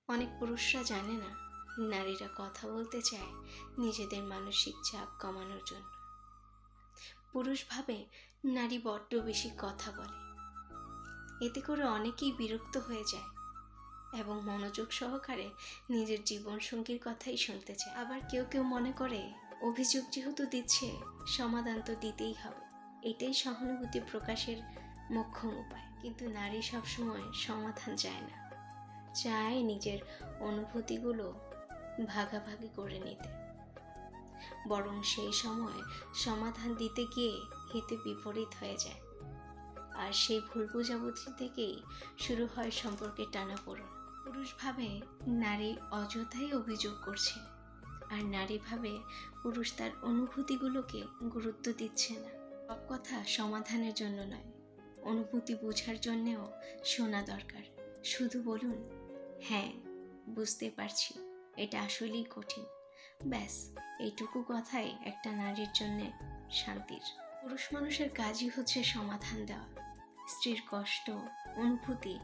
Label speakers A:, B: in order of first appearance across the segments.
A: অনেক পুরুষরা জানে না নারীরা কথা বলতে চায় নিজেদের মানসিক চাপ কমানোর জন্য। পুরুষ ভাবে নারী বড্ড বেশি কথা বলে, এতে করে অনেকেই বিরক্ত হয়ে যায় এবং মনোযোগ সহকারে নিজের জীবনসঙ্গীর কথাই শুনতে চায়। আবার কেউ কেউ মনে করে অভিযোগ যেহেতু দিচ্ছে, সমাধান তো দিতেই হবে, এটাই সহানুভূতি প্রকাশের মোক্ষম উপায়। কিন্তু নারী সবসময় সমাধান চায় না, চায় নিজের অনুভূতিগুলো ভাগাভাগি করে নিতে। বরং সেই সময় সমাধান দিতে গিয়ে হিতে বিপরীত হয়ে যায়, আর সেই ভুল বোঝাবুঝি থেকেই শুরু হয় সম্পর্কে টানাপোড়েন। পুরুষ ভাবে নারী অযথাই অভিযোগ করছে, আর নারী ভাবে পুরুষ তার অনুভূতিগুলোকে গুরুত্ব দিচ্ছে না। সব কথা সমাধানের জন্য নয়, অনুভূতি বোঝার জন্যেও শোনা দরকার। শুধু বলুন, হ্যাঁ বুঝতে পারছি, এটা আসলেই কঠিন, ব্যাস এইটুকু কথাই একটা নারীর জন্যে শান্তির। পুরুষ মানুষের কাজই হচ্ছে সমাধান দেওয়া। স্ত্রীর কষ্ট, অনুভূতি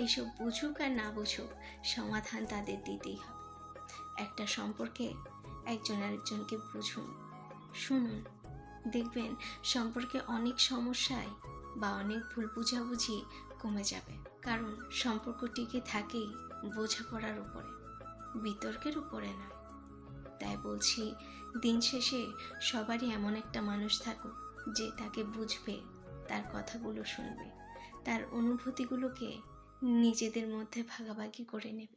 A: এইসব বুঝুক আর না বুঝুক, সমাধান তাদের দিতেই হবে। একটা সম্পর্কে একজন আরেকজনকে বুঝুন, শুনুন, দেখবেন সম্পর্কে অনেক সমস্যায় বা অনেক ভুল বুঝাবুঝি কমে যাবে। কারণ সম্পর্ক টিকে থাকেই বোঝাপড়ার উপরে, বিতর্কের উপরে না। তাই বলছি, দিন শেষে সবারই এমন একটা মানুষ থাকুক যে তাকে বুঝবে, তার কথাগুলো শুনবে, তার অনুভূতিগুলোকে নিজেদের মধ্যে ভাগাভাগি করে নেবে।